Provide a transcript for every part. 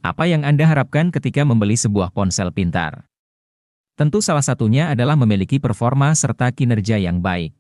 Apa yang Anda harapkan ketika membeli sebuah ponsel pintar? Tentu salah satunya adalah memiliki performa serta kinerja yang baik.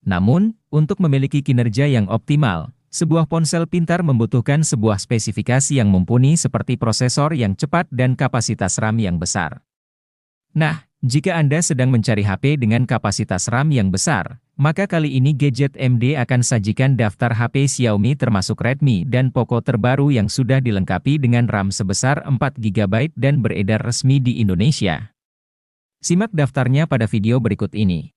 Namun, untuk memiliki kinerja yang optimal, sebuah ponsel pintar membutuhkan sebuah spesifikasi yang mumpuni seperti prosesor yang cepat dan kapasitas RAM yang besar. Nah, jika Anda sedang mencari HP dengan kapasitas RAM yang besar, maka kali ini Gadget MD akan sajikan daftar HP Xiaomi termasuk Redmi dan Poco terbaru yang sudah dilengkapi dengan RAM sebesar 4 GB dan beredar resmi di Indonesia. Simak daftarnya pada video berikut ini.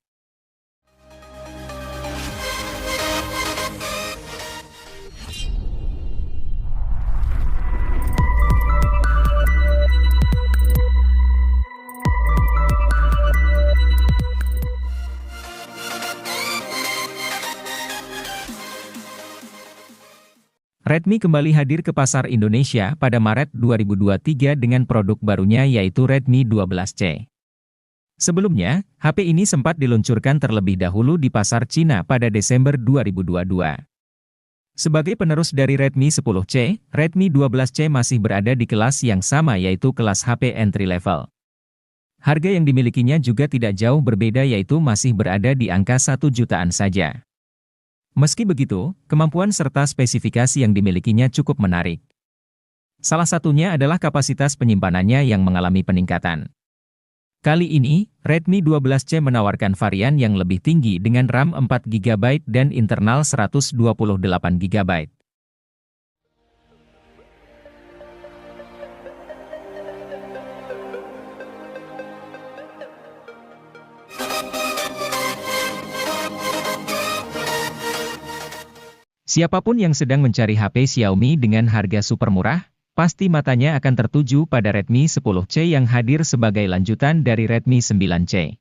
Redmi kembali hadir ke pasar Indonesia pada Maret 2023 dengan produk barunya yaitu Redmi 12C. Sebelumnya, HP ini sempat diluncurkan terlebih dahulu di pasar Cina pada Desember 2022. Sebagai penerus dari Redmi 10C, Redmi 12C masih berada di kelas yang sama yaitu kelas HP entry level. Harga yang dimilikinya juga tidak jauh berbeda yaitu masih berada di angka 1 jutaan saja. Meski begitu, kemampuan serta spesifikasi yang dimilikinya cukup menarik. Salah satunya adalah kapasitas penyimpanannya yang mengalami peningkatan. Kali ini, Redmi 12C menawarkan varian yang lebih tinggi dengan RAM 4 GB dan internal 128 GB. Siapapun yang sedang mencari HP Xiaomi dengan harga super murah, pasti matanya akan tertuju pada Redmi 10C yang hadir sebagai lanjutan dari Redmi 9C.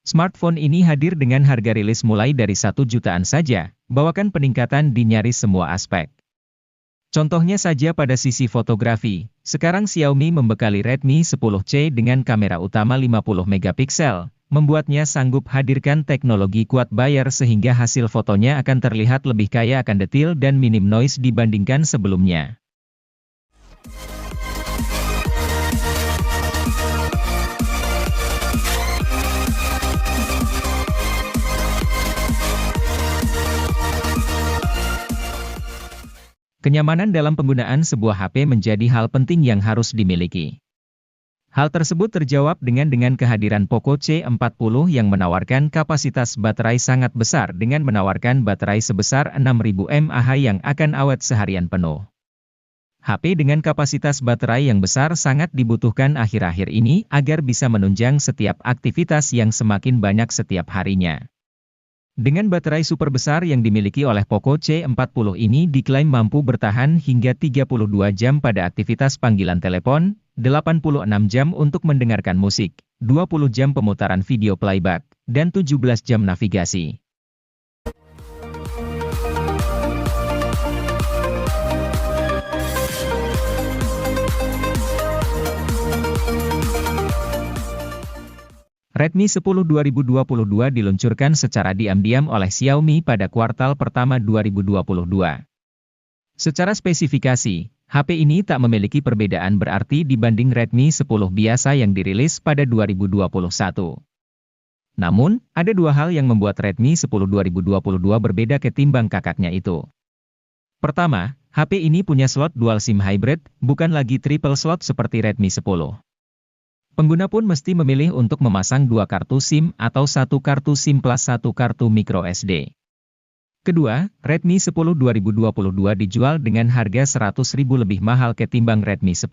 Smartphone ini hadir dengan harga rilis mulai dari 1 jutaan saja, bawakan peningkatan di nyaris semua aspek. Contohnya saja pada sisi fotografi, sekarang Xiaomi membekali Redmi 10C dengan kamera utama 50 megapiksel, membuatnya sanggup hadirkan teknologi quad Bayer sehingga hasil fotonya akan terlihat lebih kaya akan detil dan minim noise dibandingkan sebelumnya. Kenyamanan dalam penggunaan sebuah HP menjadi hal penting yang harus dimiliki. Hal tersebut terjawab dengan kehadiran Poco C40 yang menawarkan kapasitas baterai sangat besar dengan menawarkan baterai sebesar 6000 mAh yang akan awet seharian penuh. HP dengan kapasitas baterai yang besar sangat dibutuhkan akhir-akhir ini agar bisa menunjang setiap aktivitas yang semakin banyak setiap harinya. Dengan baterai super besar yang dimiliki oleh Poco C40 ini diklaim mampu bertahan hingga 32 jam pada aktivitas panggilan telepon, 86 jam untuk mendengarkan musik, 20 jam pemutaran video playback, dan 17 jam navigasi. Redmi 10 2022 diluncurkan secara diam-diam oleh Xiaomi pada kuartal pertama 2022. Secara spesifikasi, HP ini tak memiliki perbedaan berarti dibanding Redmi 10 biasa yang dirilis pada 2021. Namun, ada dua hal yang membuat Redmi 10 2022 berbeda ketimbang kakaknya itu. Pertama, HP ini punya slot dual SIM hybrid, bukan lagi triple slot seperti Redmi 10. Pengguna pun mesti memilih untuk memasang dua kartu SIM atau satu kartu SIM plus satu kartu micro SD. Kedua, Redmi 10 2022 dijual dengan harga 100.000 lebih mahal ketimbang Redmi 10.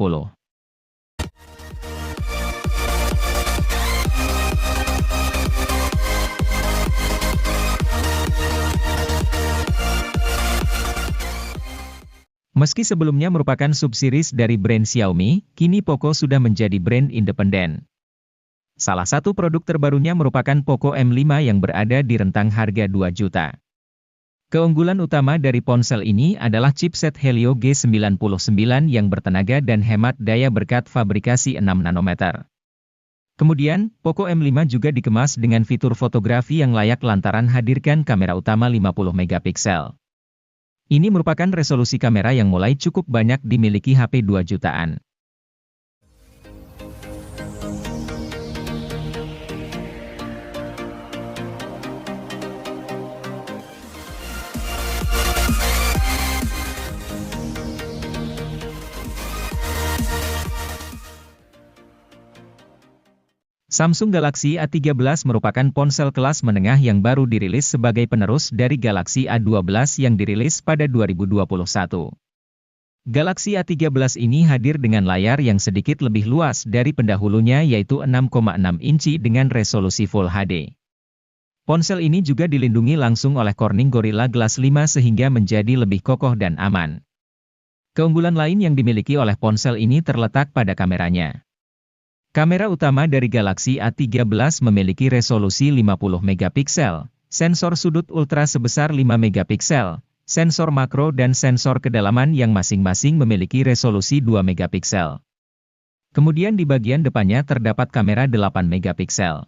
Meski sebelumnya merupakan subseries dari brand Xiaomi, kini Poco sudah menjadi brand independen. Salah satu produk terbarunya merupakan Poco M5 yang berada di rentang harga 2 juta. Keunggulan utama dari ponsel ini adalah chipset Helio G99 yang bertenaga dan hemat daya berkat fabrikasi 6 nanometer. Kemudian, Poco M5 juga dikemas dengan fitur fotografi yang layak lantaran hadirkan kamera utama 50 megapiksel. Ini merupakan resolusi kamera yang mulai cukup banyak dimiliki HP 2 jutaan. Samsung Galaxy A13 merupakan ponsel kelas menengah yang baru dirilis sebagai penerus dari Galaxy A12 yang dirilis pada 2021. Galaxy A13 ini hadir dengan layar yang sedikit lebih luas dari pendahulunya yaitu 6,6 inci dengan resolusi Full HD. Ponsel ini juga dilindungi langsung oleh Corning Gorilla Glass 5 sehingga menjadi lebih kokoh dan aman. Keunggulan lain yang dimiliki oleh ponsel ini terletak pada kameranya. Kamera utama dari Galaxy A13 memiliki resolusi 50 megapiksel, sensor sudut ultra sebesar 5 megapiksel, sensor makro dan sensor kedalaman yang masing-masing memiliki resolusi 2 megapiksel. Kemudian di bagian depannya terdapat kamera 8 megapiksel.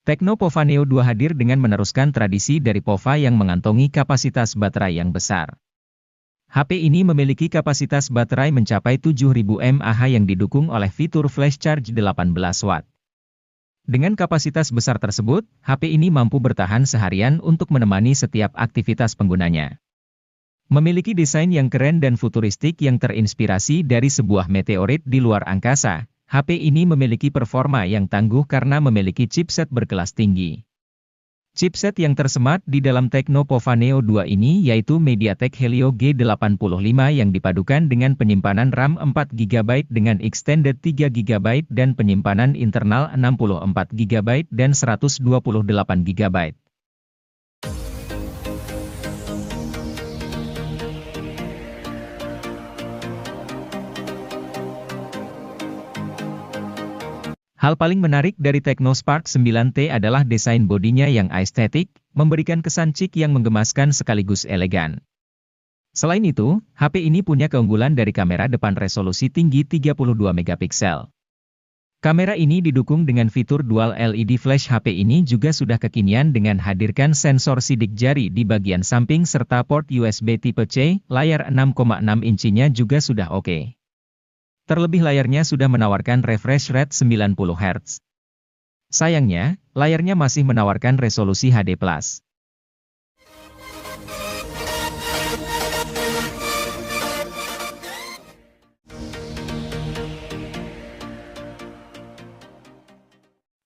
Tecno Pova Neo 2 hadir dengan meneruskan tradisi dari Pova yang mengantongi kapasitas baterai yang besar. HP ini memiliki kapasitas baterai mencapai 7000 mAh yang didukung oleh fitur flash charge 18 watt. Dengan kapasitas besar tersebut, HP ini mampu bertahan seharian untuk menemani setiap aktivitas penggunanya. Memiliki desain yang keren dan futuristik yang terinspirasi dari sebuah meteorit di luar angkasa. HP ini memiliki performa yang tangguh karena memiliki chipset berkelas tinggi. Chipset yang tersemat di dalam Tecno Pova Neo 2 ini yaitu MediaTek Helio G85 yang dipadukan dengan penyimpanan RAM 4GB dengan extended 3GB dan penyimpanan internal 64GB dan 128GB. Hal paling menarik dari Tecno Spark 9T adalah desain bodinya yang estetik, memberikan kesan chic yang menggemaskan sekaligus elegan. Selain itu, HP ini punya keunggulan dari kamera depan resolusi tinggi 32 megapiksel. Kamera ini didukung dengan fitur dual LED flash. HP ini juga sudah kekinian dengan hadirkan sensor sidik jari di bagian samping serta port USB tipe C, layar 6,6 incinya juga sudah oke. Terlebih layarnya sudah menawarkan refresh rate 90 Hz. Sayangnya, layarnya masih menawarkan resolusi HD+.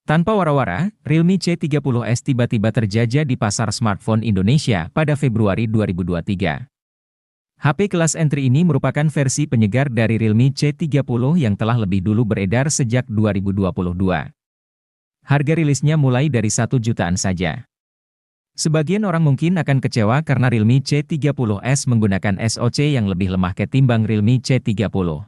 Tanpa wara-wara, Realme C30s tiba-tiba terjajah di pasar smartphone Indonesia pada Februari 2023. HP kelas entry ini merupakan versi penyegar dari Realme C30 yang telah lebih dulu beredar sejak 2022. Harga rilisnya mulai dari 1 jutaan saja. Sebagian orang mungkin akan kecewa karena Realme C30s menggunakan SoC yang lebih lemah ketimbang Realme C30.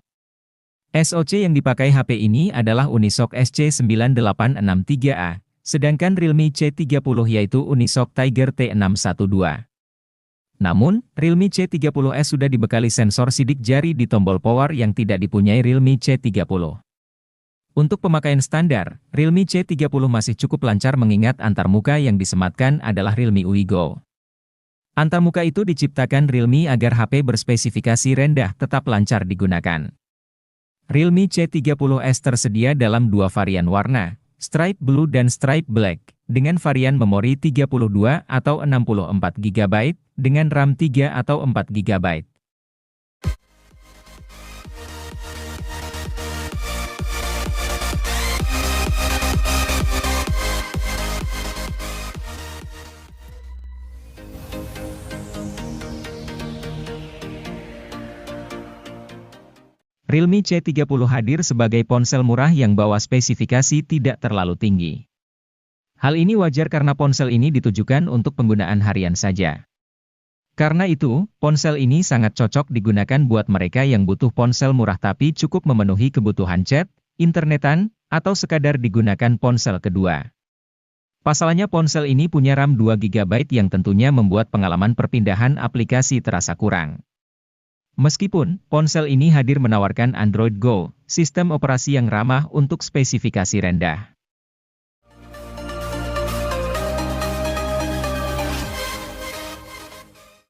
SoC yang dipakai HP ini adalah Unisoc SC9863A, sedangkan Realme C30 yaitu Unisoc Tiger T612. Namun, Realme C30s sudah dibekali sensor sidik jari di tombol power yang tidak dipunyai Realme C30. Untuk pemakaian standar, Realme C30 masih cukup lancar mengingat antarmuka yang disematkan adalah Realme UI Go. Antarmuka itu diciptakan Realme agar HP berspesifikasi rendah tetap lancar digunakan. Realme C30s tersedia dalam dua varian warna, Stripe Blue dan Stripe Black, dengan varian memori 32 atau 64GB, dengan RAM 3 atau 4GB. Realme C30 hadir sebagai ponsel murah yang bawa spesifikasi tidak terlalu tinggi. Hal ini wajar karena ponsel ini ditujukan untuk penggunaan harian saja. Karena itu, ponsel ini sangat cocok digunakan buat mereka yang butuh ponsel murah tapi cukup memenuhi kebutuhan chat, internetan, atau sekadar digunakan ponsel kedua. Pasalnya ponsel ini punya RAM 2GB yang tentunya membuat pengalaman perpindahan aplikasi terasa kurang. Meskipun, ponsel ini hadir menawarkan Android Go, Sistem operasi yang ramah untuk spesifikasi rendah.